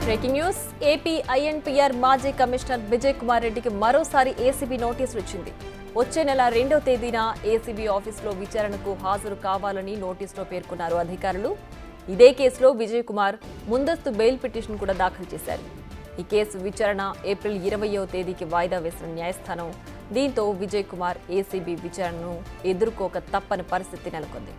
Breaking news AP ఐఎన్పీఆర్ మాజీ commissioner Vijay Kumar రెడ్డికి మరోసారి ఏసీబీ నోటీసులు ఇచ్చింది. వచ్చే నెల 2వ తేదీన ఏసీబీ ఆఫీసులో విచారణకు హాజరు కావాలని నోటీసులో పేర్కొన్నారు అధికారులు. ఇదే కేసులో విజయ్ కుమార్ ముందస్తు బెయిల్ పిటిషన్ కూడా దాఖలు చేశారు. ఈ కేసు విచారణ ఏప్రిల్ 20వ తేదీకి వాయిదా వేసిన న్యాయస్థానం దీంతో విజయ్ కుమార్ ఏసీబీ విచారణను ఎదుర్కోక తప్పని పరిస్థితి నెలకొంది.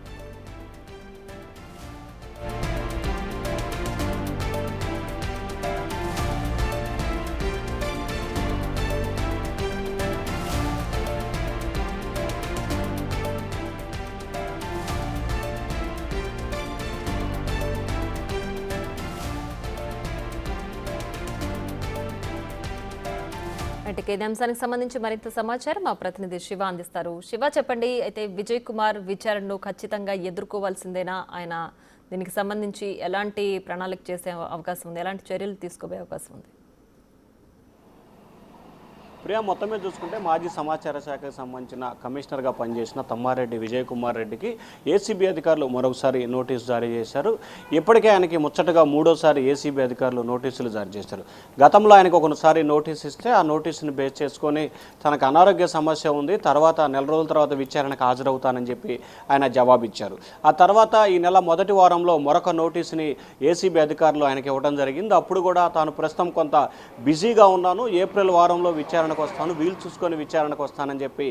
ఇదే అంశానికి సంబంధించి మరింత సమాచారం మా ప్రతినిధి శివ అందిస్తారు. శివ, చెప్పండి. అయితే విజయ్ కుమార్ విచారణను ఖచ్చితంగా ఎదుర్కోవాల్సిందేనా? ఆయన దీనికి సంబంధించి ఎలాంటి ప్రణాళిక చేసే అవకాశం ఉంది, ఎలాంటి చర్యలు తీసుకోబోయే అవకాశం ఉంది? ప్రియా, మొత్తం మీద చూసుకుంటే మాజీ సమాచార శాఖకు సంబంధించిన కమిషనర్గా పనిచేసిన తమ్మారెడ్డి విజయ్ కుమార్ రెడ్డికి ఏసీబీ అధికారులు మరొకసారి నోటీసు జారీ చేశారు. ఇప్పటికే ఆయనకి ముచ్చటగా 3వసారి ఏసీబీ అధికారులు నోటీసులు జారీ చేశారు. గతంలో ఆయనకు ఒకసారి నోటీస్ ఇస్తే ఆ నోటీసుని బేస్ చేసుకొని తనకు అనారోగ్య సమస్య ఉంది, తర్వాత నెల రోజుల తర్వాత విచారణకు హాజరవుతానని చెప్పి ఆయన జవాబిచ్చారు. ఆ తర్వాత ఈ నెల మొదటి వారంలో మరొక నోటీసుని ఏసీబీ అధికారులు ఆయనకి ఇవ్వడం జరిగింది. అప్పుడు కూడా తాను ప్రస్తుతం కొంత బిజీగా ఉన్నాను, ఏప్రిల్ వారంలో విచారణ వస్తాను, వీలు చూసుకొని విచారణకు వస్తానని చెప్పి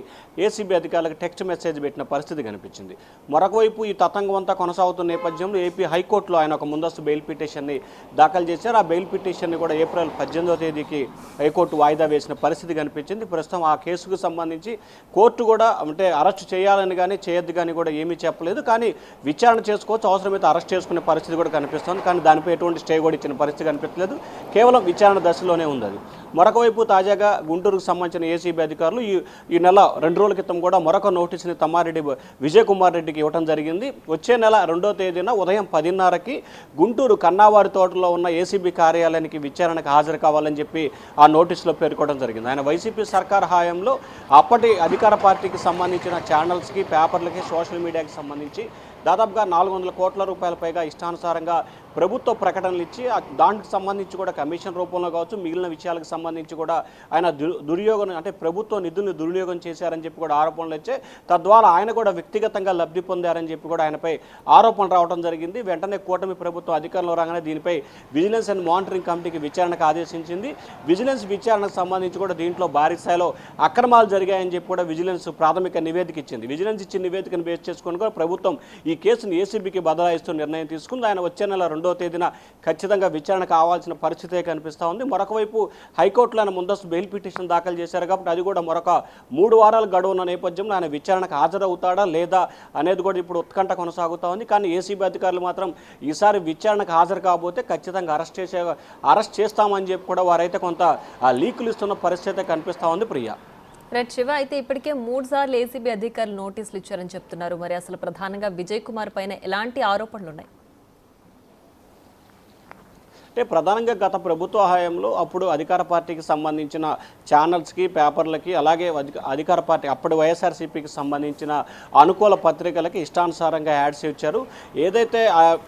ఏసీబీ అధికారులకు టెక్స్ట్ మెసేజ్ పెట్టిన పరిస్థితి కనిపించింది. మరొక వైపు ఈ తతంగం అంతా కొనసాగుతున్న నేపథ్యంలో ఏపీ హైకోర్టులో ఆయన ఒక ముందస్తు బెయిల్ పిటిషన్ని దాఖలు చేశారు. ఆ బెయిల్ పిటిషన్ని కూడా ఏప్రిల్ 18వ తేదీకి హైకోర్టు వాయిదా వేసిన పరిస్థితి కనిపించింది. ప్రస్తుతం ఆ కేసుకు సంబంధించి కోర్టు కూడా అంటే అరెస్ట్ చేయాలని కానీ చేయొద్దు కానీ కూడా ఏమీ చెప్పలేదు, కానీ విచారణ చేసుకోవచ్చు, అవసరమైతే అరెస్ట్ చేసుకునే పరిస్థితి కూడా కనిపిస్తుంది. కానీ దానిపై ఎటువంటి స్టే కూడా ఇచ్చిన పరిస్థితి కనిపించలేదు, కేవలం విచారణ దశలోనే ఉంది అది. మరొక వైపు తాజాగా గుంటూరుకు సంబంధించిన ఏసీబీ అధికారులు ఈ నెల 2 రోజుల క్రితం కూడా మరొక నోటీసుని తమ్మారెడ్డి విజయ్ కుమార్ రెడ్డికి ఇవ్వడం జరిగింది. వచ్చే నెల 2వ తేదీన ఉదయం 10:30కి గుంటూరు కన్నావారి తోటలో ఉన్న ఏసీబీ కార్యాలయానికి విచారణకు హాజరు కావాలని చెప్పి ఆ నోటీసులో పేర్కొనడం జరిగింది. ఆయన వైసీపీ సర్కార్ హయాంలో అప్పటి అధికార పార్టీకి సంబంధించిన ఛానల్స్కి, పేపర్లకి, సోషల్ మీడియాకి సంబంధించి దాదాపుగా 400 కోట్ల రూపాయల పైగా ఇష్టానుసారంగా ప్రభుత్వ ప్రకటనలు ఇచ్చి దానికి సంబంధించి కూడా కమిషన్ రూపంలో కావచ్చు, మిగిలిన విషయాలకు సంబంధించి కూడా ఆయన దుర్యోగం అంటే ప్రభుత్వ నిధులను దుర్వినియోగం చేశారని చెప్పి కూడా ఆరోపణలు వచ్చాయి. తద్వారా ఆయన కూడా వ్యక్తిగతంగా లబ్ధి పొందారని చెప్పి కూడా ఆయనపై ఆరోపణలు రావడం జరిగింది. వెంటనే కూటమి ప్రభుత్వం అధికారంలో రాగానే దీనిపై విజిలెన్స్ అండ్ మానిటరింగ్ కమిటీకి విచారణకు ఆదేశించింది. విజిలెన్స్ విచారణకు సంబంధించి కూడా దీంట్లో భారీ స్థాయిలో అక్రమాలు జరిగాయని చెప్పి కూడా విజిలెన్స్ ప్రాథమిక నివేదిక ఇచ్చింది. విజిలెన్స్ ఇచ్చిన నివేదికను బేస్ చేసుకొని కూడా ప్రభుత్వం ఈ కేసును ఏసీబీకి బదలాయిస్తూ నిర్ణయం తీసుకుంది. ఆయన వచ్చే నెల 2వ తేదీన ఖచ్చితంగా విచారణ కావాల్సిన పరిస్థితే కనిపిస్తూ ఉంది. మరొక వైపు హైకోర్టులో ఆయన ముందస్తు బెయిల్ పిటిషన్ దాఖలు చేశారు కాబట్టి అది కూడా మరొక 3 వారాల గడువు ఉన్న నేపథ్యంలో ఆయన విచారణకు హాజరవుతాడా లేదా అనేది కూడా ఇప్పుడు ఉత్కంఠ కొనసాగుతూ ఉంది. కానీ ఏసీబీ అధికారులు మాత్రం ఈసారి విచారణకు హాజరు కాబోతే ఖచ్చితంగా అరెస్ట్ చేస్తామని చెప్పి కూడా వారైతే కొంత లీకులు ఇస్తున్న పరిస్థితి కనిపిస్తూ ఉంది. ప్రియా, రైట్ శివ, అయితే ఇప్పటికే 3 సార్లు ఏసీబీ అధికారులు నోటీసులు ఇచ్చారని చెప్తున్నారు. మరి అసలు ప్రధానంగా విజయ్ కుమార్ పైన ఎలాంటి ఆరోపణలు ఉన్నాయి? అంటే ప్రధానంగా గత ప్రభుత్వ హయాంలో అప్పుడు అధికార పార్టీకి సంబంధించిన ఛానల్స్కి, పేపర్లకి, అలాగే అధికార పార్టీ అప్పుడు వైఎస్ఆర్సీపీకి సంబంధించిన అనుకూల పత్రికలకి ఇష్టానుసారంగా యాడ్స్ ఇచ్చారు. ఏదైతే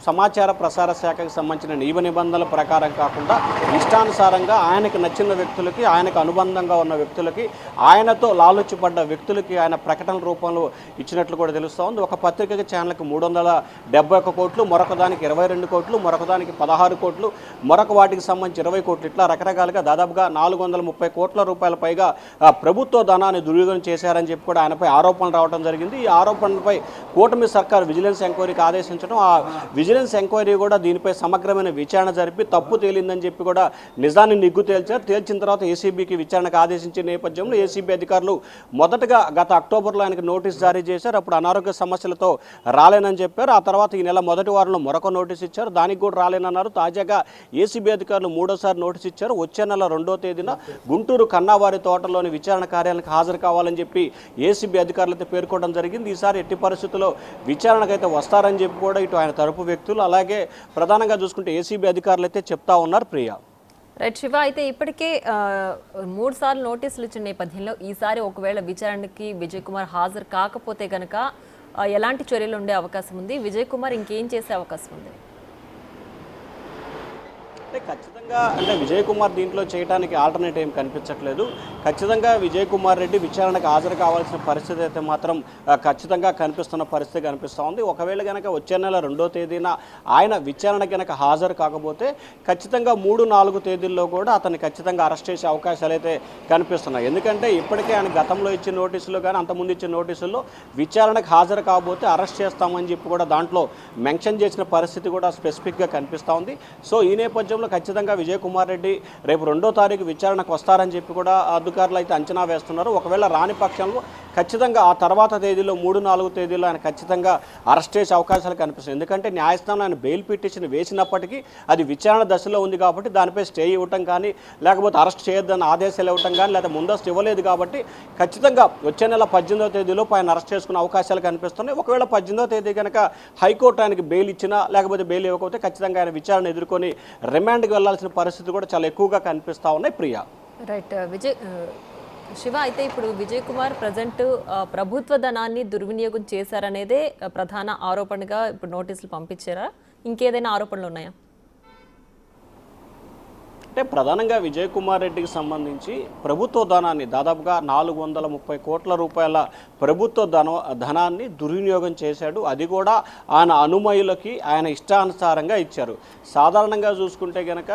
సమాచార ప్రసార శాఖకు సంబంధించిన నియమ నిబంధనల ప్రకారం కాకుండా ఇష్టానుసారంగా ఆయనకు నచ్చిన వ్యక్తులకి, ఆయనకు అనుబంధంగా ఉన్న వ్యక్తులకి, ఆయనతో లాలూచిపడ్డ వ్యక్తులకి ఆయన ప్రకటనల రూపంలో ఇచ్చినట్లు కూడా తెలుస్తూ ఉంది. ఒక పత్రికకి ఛానల్కి 371 కోట్లు, మరొక దానికి 22 కోట్లు, మరొక దానికి 16 కోట్లు, మరొక వాటికి సంబంధించి 20 కోట్లు, ఇట్లా రకరకాలుగా దాదాపుగా 430 కోట్ల రూపాయల పైగా ప్రభుత్వ ధనాన్ని దుర్వినియోగం చేశారని చెప్పి కూడా ఆయనపై ఆరోపణలు రావడం జరిగింది. ఈ ఆరోపణలపై కూటమి సర్కార్ విజిలెన్స్ ఎంక్వైరీకి ఆదేశించడం, ఆ విజిలెన్స్ ఎంక్వైరీ కూడా దీనిపై సమగ్రమైన విచారణ జరిపి తప్పు తేలిందని చెప్పి కూడా నిజాన్ని నిగ్గు తేల్చారు. తేల్చిన తర్వాత ఏసీబీకి విచారణకు ఆదేశించిన నేపథ్యంలో ఏసీబీ అధికారులు మొదటగా గత అక్టోబర్లో ఆయనకు నోటీస్ జారీ చేశారు. అప్పుడు అనారోగ్య సమస్యలతో రాలేనని చెప్పారు. ఆ తర్వాత ఈ నెల మొదటి వారంలో మరొక నోటీస్ ఇచ్చారు, దానికి కూడా రాలేనన్నారు. తాజాగా ఏసీబీ అధికారులు 3వసారి నోటీస్ ఇచ్చారు. వచ్చే నెల 2వ తేదీన గుంటూరు కన్నావారి తోటలోని విచారణ కార్యాలయానికి హాజరు కావాలని చెప్పి ఏసీబీ అధికారులైతే పేర్కొనడం జరిగింది. ఈసారి ఎట్టి పరిస్థితుల్లో విచారణకైతే వస్తారని చెప్పి కూడా ఇటు ఆయన తరపు వ్యక్తులు, అలాగే ప్రధానంగా చూసుకుంటే ఏసీబీ అధికారులు అయితే చెప్తా ఉన్నారు. ప్రియా, రైట్ శివ, అయితే ఇప్పటికే 3 సార్లు నోటీసులు ఇచ్చిన నేపథ్యంలో ఈసారి ఒకవేళ విచారణకి విజయ్ కుమార్ హాజరు కాకపోతే కనుక ఎలాంటి చర్యలు ఉండే అవకాశం ఉంది? విజయ్ కుమార్ ఇంకేం చేసే అవకాశం ఉంది? అంటే ఖచ్చితంగా అంటే విజయ్ కుమార్ దీంట్లో చేయడానికి ఆల్టర్నేట్ ఏం కనిపించట్లేదు. ఖచ్చితంగా విజయ్ కుమార్ రెడ్డి విచారణకు హాజరు కావాల్సిన పరిస్థితి అయితే మాత్రం ఖచ్చితంగా కనిపిస్తున్న పరిస్థితి కనిపిస్తూ ఉంది. ఒకవేళ కనుక వచ్చే నెల 2వ తేదీన ఆయన విచారణ కనుక హాజరు కాకపోతే ఖచ్చితంగా 3-4 తేదీల్లో కూడా అతన్ని ఖచ్చితంగా అరెస్ట్ చేసే అవకాశాలు అయితే కనిపిస్తున్నాయి. ఎందుకంటే ఇప్పటికే ఆయన గతంలో ఇచ్చిన నోటీసులు కానీ అంతకుముందు ఇచ్చిన నోటీసుల్లో విచారణకు హాజరు కాకపోతే అరెస్ట్ చేస్తామని చెప్పి కూడా దాంట్లో మెన్షన్ చేసిన పరిస్థితి కూడా స్పెసిఫిక్గా కనిపిస్తూ ఉంది. సో ఈ నేపథ్యంలో ఖచ్చితంగా విజయ్ కుమార్ రెడ్డి రేపు 2వ తారీఖు విచారణకు వస్తారని చెప్పి కూడా అధికారులు అయితే అంచనా వేస్తున్నారు. ఒకవేళ రాని పక్షంలో ఖచ్చితంగా ఆ తర్వాత తేదీలో 3-4 తేదీలో ఆయన ఖచ్చితంగా అరెస్ట్ చేసే అవకాశాలు కనిపిస్తాయి. ఎందుకంటే న్యాయస్థానం ఆయన బెయిల్ పిటిషన్ వేసినప్పటికీ అది విచారణ దశలో ఉంది కాబట్టి దానిపై స్టే ఇవ్వటం కానీ లేకపోతే అరెస్ట్ చేయొద్దని ఆదేశాలు ఇవ్వటం కానీ లేదా ముందస్తు ఇవ్వలేదు కాబట్టి ఖచ్చితంగా వచ్చే నెల 18వ తేదీలోపు ఆయన అరెస్ట్ చేసుకునే అవకాశాలు కనిపిస్తున్నాయి. ఒకవేళ 18వ తేదీ కనుక హైకోర్టు ఆయనకి బెయిల్ ఇచ్చినా లేకపోతే బెయిల్ ఇవ్వకపోతే ఖచ్చితంగా ఆయన విచారణ ఎదుర్కొని రిమాండ్కి వెళ్లాల్సిన పరిస్థితి కూడా చాలా ఎక్కువగా కనిపిస్తూ ఉన్నాయి. ప్రియా. రైట్ శివ, అయితే ఇప్పుడు విజయ్ కుమార్ ప్రజెంట్ ప్రభుత్వ ధనాన్ని దుర్వినియోగం చేశారనేదే ప్రధాన ఆరోపణగా ఇప్పుడు నోటీసులు పంపించారా? ఇంకేదైనా ఆరోపణలు ఉన్నాయా? అంటే ప్రధానంగా విజయ్ కుమార్ రెడ్డికి సంబంధించి ప్రభుత్వ ధనాన్ని దాదాపుగా 430 కోట్ల రూపాయల ప్రభుత్వ ధనాన్ని దుర్వినియోగం చేశాడు. అది కూడా ఆయన అనుమయులకి ఆయన ఇష్టానుసారంగా ఇచ్చారు. సాధారణంగా చూసుకుంటే కనుక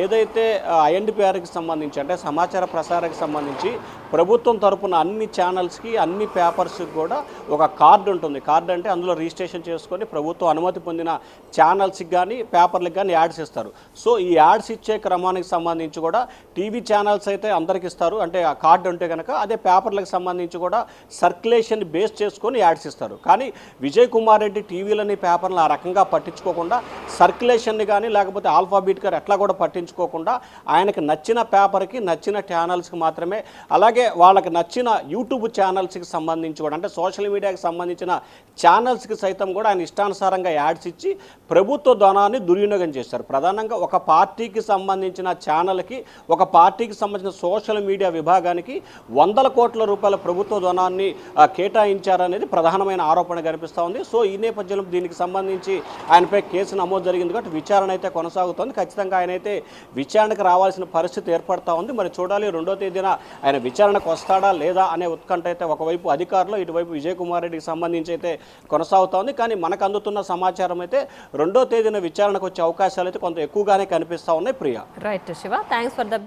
ఏదైతే ఐఎన్డిపిఆర్కి సంబంధించి అంటే సమాచార ప్రసారానికి సంబంధించి ప్రభుత్వం తరపున అన్ని ఛానల్స్కి అన్ని పేపర్స్కి కూడా ఒక కార్డు ఉంటుంది. కార్డు అంటే అందులో రిజిస్ట్రేషన్ చేసుకొని ప్రభుత్వం అనుమతి పొందిన ఛానల్స్కి కానీ పేపర్లకు కానీ యాడ్స్ ఇస్తారు. సో ఈ యాడ్స్ ఇచ్చే క్రమానికి సంబంధించి కూడా టీవీ ఛానల్స్ అయితే అందరికి ఇస్తారు. అంటే ఆ కార్డు ఉంటే కనుక అదే పేపర్లకు సంబంధించి కూడా సర్క్యులేషన్ బేస్ చేసుకొని యాడ్స్ ఇస్తారు. కానీ విజయ్ కుమార్ రెడ్డి టీవీలని పేపర్లు ఆ రకంగా పట్టించుకోకుండా సర్క్యులేషన్ని కానీ లేకపోతే ఆల్ఫాబెట్ గారు ఎట్లా కూడా పట్టించుకోకుండా ఆయనకి నచ్చిన పేపర్కి నచ్చిన ఛానల్స్కి మాత్రమే అలాగే వాళ్ళకి నచ్చిన యూట్యూబ్ ఛానల్స్కి సంబంధించి కూడా అంటే సోషల్ మీడియాకి సంబంధించిన ఛానల్స్కి సైతం కూడా ఆయన ఇష్టానుసారంగా యాడ్స్ ఇచ్చి ప్రభుత్వ ధనాన్ని దుర్వినియోగం చేశారు. ప్రధానంగా ఒక పార్టీకి సంబంధించిన ఛానల్కి ఒక పార్టీకి సంబంధించిన సోషల్ మీడియా విభాగానికి 100 కోట్ల రూపాయల ప్రభుత్వ ధనాన్ని కేటాయించారనేది ప్రధానమైన ఆరోపణ కనిపిస్తూ ఉంది. సో ఈ నేపథ్యంలో దీనికి సంబంధించి ఆయనపై కేసు నమోదు జరిగింది కాబట్టి విచారణ అయితే కొనసాగుతోంది. ఖచ్చితంగా ఆయన అయితే విచారణకు రావాల్సిన పరిస్థితి ఏర్పడతా ఉంది. మరి చూడాలి 2వ తేదీన ఆయన విచారణకు వస్తాడా లేదా అనే ఉత్కంఠ అయితే ఒకవైపు అధికారులు ఇటువైపు విజయ్ కుమార్ రెడ్డికి సంబంధించి అయితే కొనసాగుతా ఉంది. కానీ మనకు అందుతున్న సమాచారం అయితే 2వ తేదీన విచారణకు వచ్చే అవకాశాలు అయితే కొంత ఎక్కువగానే కనిపిస్తూ ఉన్నాయి. Priya. Right Shiva, thanks for the